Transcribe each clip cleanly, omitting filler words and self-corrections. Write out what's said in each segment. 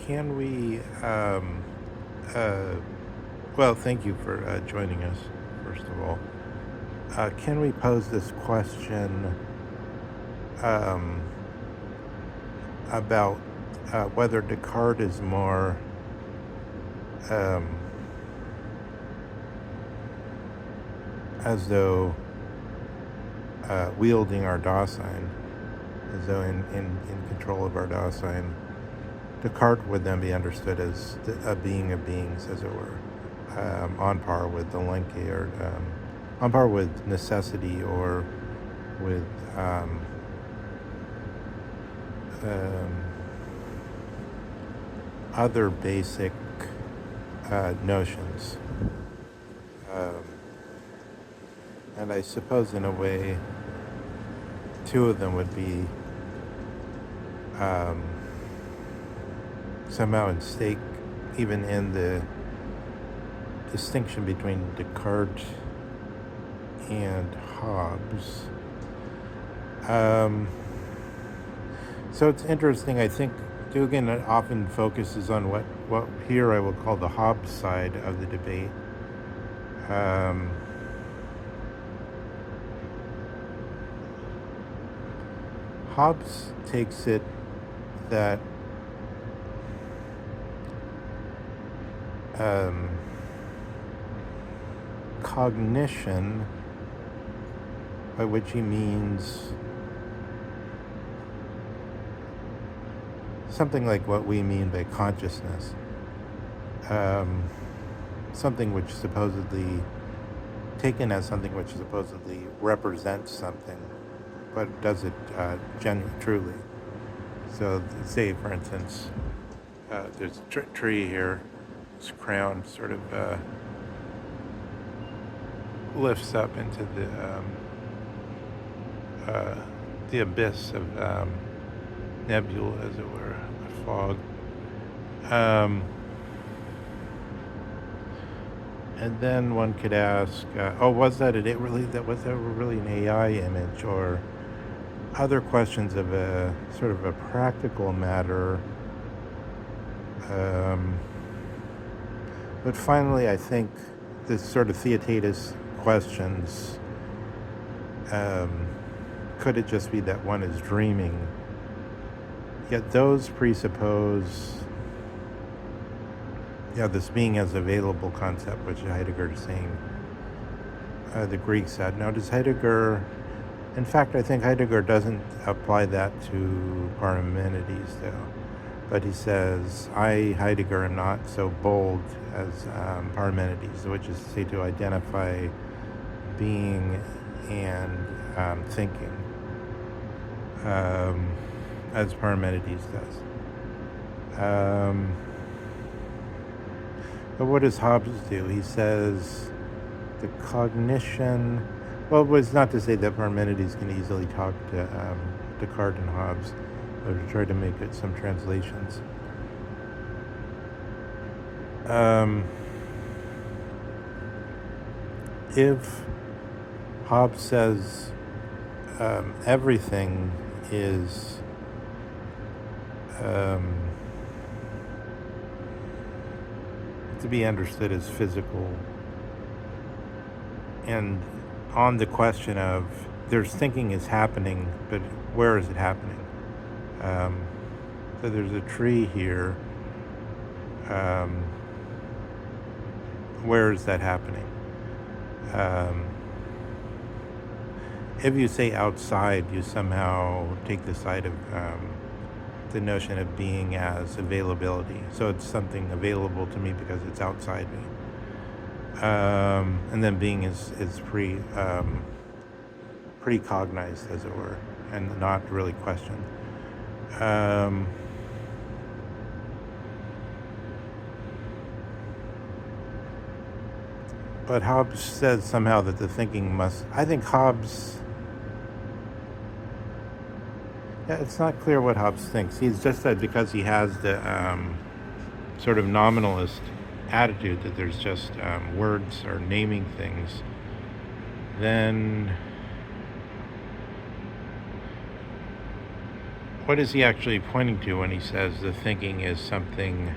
Can we, uh, well, thank you for joining us, first of all. Can we pose this question um, about whether Descartes is more um, as though wielding our Dasein, as though in control of our Dasein? Descartes would then be understood as a being of beings, as it were, on par with the Lenke, or on par with necessity, or with um, other basic notions. Um, and I suppose, in a way, two of them would be um, somehow in stake, even in the distinction between Descartes and Hobbes. So it's interesting. I think Dugan often focuses on what here I will call the Hobbes side of the debate. Hobbes takes it that cognition, by which he means something like what we mean by consciousness, something which supposedly, taken as something which supposedly represents something, but does it truly. So say, for instance, there's a tree here, its crown sort of lifts up into the abyss of nebula, as it were, a fog. And then one could ask, was that really an AI image, or other questions of a sort of a practical matter. But finally, I think this sort of theaetetus questions, could it just be that one is dreaming? Yet those presuppose this being as available concept, which Heidegger is saying the Greeks had. Now, does Heidegger, in fact, I think Heidegger doesn't apply that to Parmenides, though. But he says, I, Heidegger, am not so bold as Parmenides, which is to say, to identify being and thinking, as Parmenides does. But what does Hobbes do? He says the cognition, well, it was not to say that Parmenides can easily talk to Descartes and Hobbes, but to try to make it some translations. If Hobbes says everything is to be understood as physical, and on the question of there's thinking is happening, but where is it happening? So there's a tree here. Where is that happening? If you say outside, you somehow take the side of the notion of being as availability. So it's something available to me because it's outside me. And then being is pre-cognized, as it were, and not really questioned. But Hobbes says somehow that the thinking must, I think Hobbes, it's not clear what Hobbes thinks. He's just said, because he has the sort of nominalist attitude that there's just words or naming things, then what is he actually pointing to when he says the thinking is something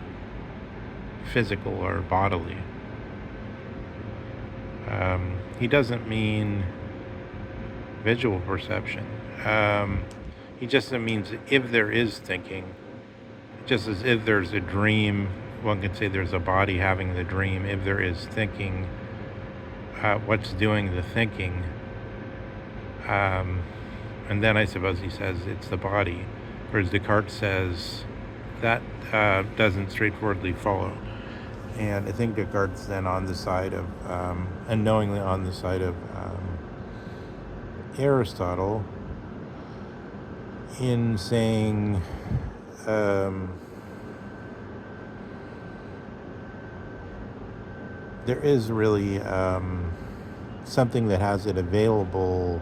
physical or bodily? He doesn't mean visual perception. He just means if there is thinking, just as if there's a dream, one could say there's a body having the dream. If there is thinking, what's doing the thinking? And then I suppose he says it's the body, whereas Descartes says that doesn't straightforwardly follow. And I think Descartes then on the side of, unknowingly on the side of Aristotle in saying there is really something that has it available.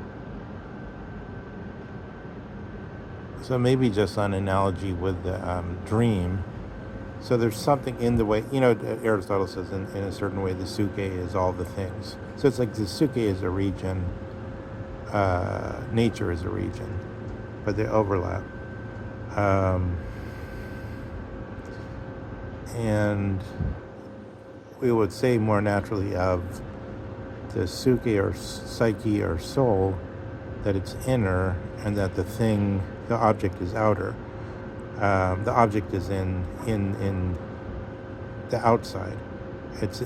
So maybe just an analogy with the dream. So there's something in the way, Aristotle says in a certain way the suke is all the things. So it's like the suke is a region, nature is a region, but they overlap. And we would say more naturally of the suke or psyche or soul that it's inner and that the object is outer. The object is in the outside. It's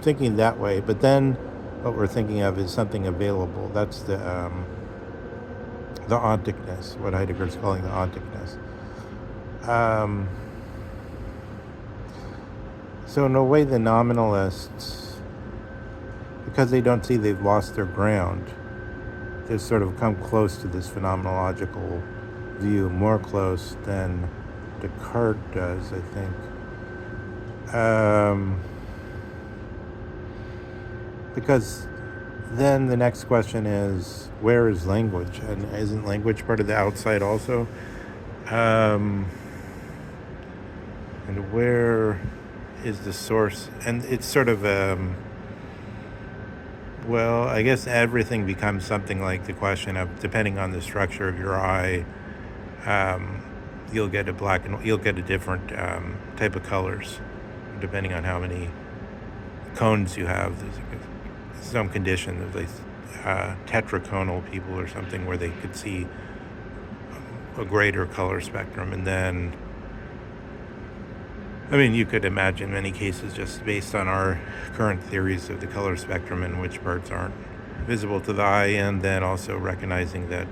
thinking that way, but then what we're thinking of is something available. That's the onticness, what Heidegger's calling the onticness. So in a way, the nominalists, because they don't see they've lost their ground, they sort of come close to this phenomenological view, more close than Descartes does, I think. Because then the next question is, where is language? And isn't language part of the outside also? And where is the source? And it's sort of, well, I guess everything becomes something like the question of, depending on the structure of your eye, you'll get a different type of colors, depending on how many cones you have. There's some condition of like tetraconal people or something where they could see a greater color spectrum. And then, you could imagine many cases just based on our current theories of the color spectrum and which parts aren't visible to the eye, and then also recognizing that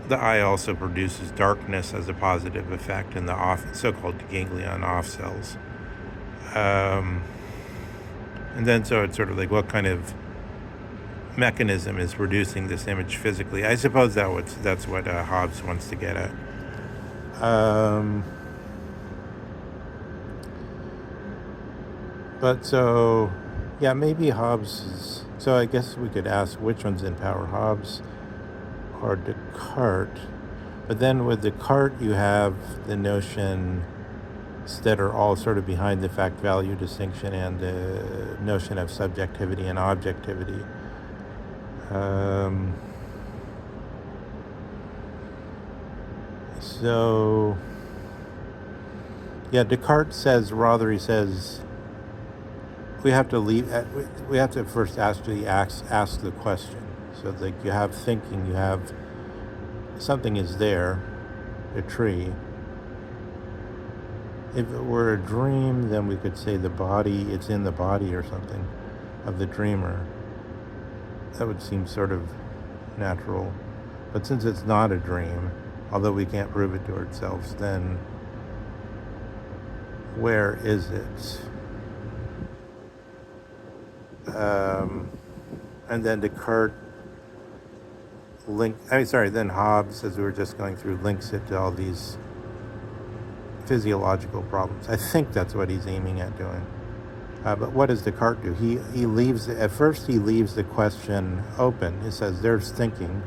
the eye also produces darkness as a positive effect in the so-called ganglion off cells. And then so it's sort of like what kind of mechanism is producing this image physically. I suppose that's what Hobbes wants to get at. But so, yeah, maybe Hobbes is... So I guess we could ask which one's in power, Hobbes or Descartes. But then with Descartes, you have the notion that are all sort of behind the fact-value distinction and the notion of subjectivity and objectivity. So, yeah, Descartes says, he says, we have to first actually ask the question. So like you have thinking, you have something is there, a tree. If it were a dream, then we could say it's in the body or something of the dreamer. That would seem sort of natural. But since it's not a dream, although we can't prove it to ourselves, then where is it? And then Descartes then Hobbes, as we were just going through, links it to all these physiological problems. I think that's what he's aiming at doing. But what does Descartes do? He leaves the question open. He says there's thinking,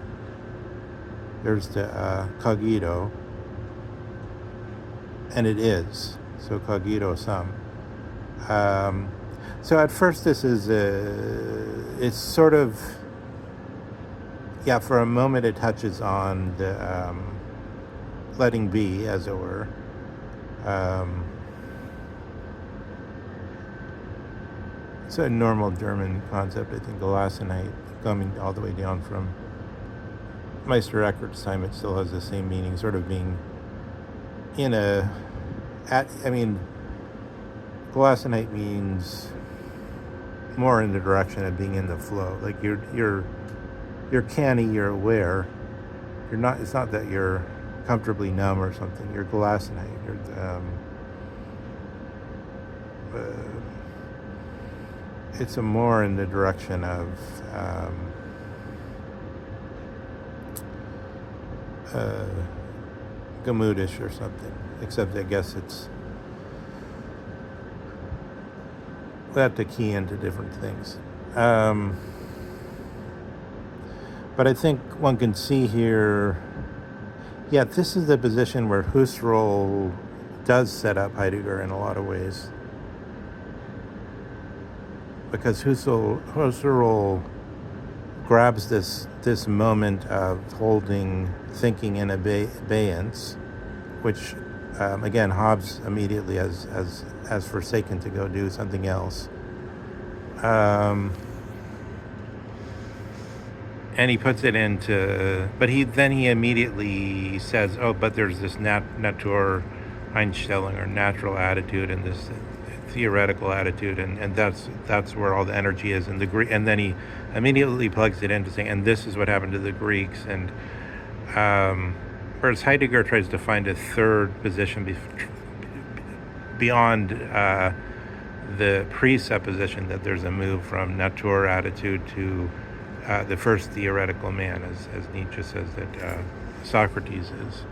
there's the cogito, and it is. So cogito sum. So at first this is it's sort of yeah, for a moment it touches on the letting be, as it were. Um, it's a normal German concept, I think. Gelasenheit, coming all the way down from Meister Eckert's time, it still has the same meaning, sort of being in a, Gelasenheit means more in the direction of being in the flow. Like you're canny, you're aware. You're not. It's not that you're comfortably numb or something. You're Gelasenheit. It's a more in the direction of uh, Gamudish or something. Except I guess we have to key into different things. But I think one can see here, yeah, this is the position where Husserl does set up Heidegger in a lot of ways. Because Husserl grabs this moment of holding thinking in abeyance, which again Hobbes immediately has forsaken to go do something else, and he puts it into. But he immediately says, "Oh, but there's this Natur Einstellung, or natural attitude, and this theoretical attitude, and that's where all the energy is in the Greek." And then he immediately plugs it into saying, "And this is what happened to the Greeks." And whereas Heidegger tries to find a third position beyond the presupposition that there's a move from Natur attitude to the first theoretical man, as Nietzsche says that Socrates is.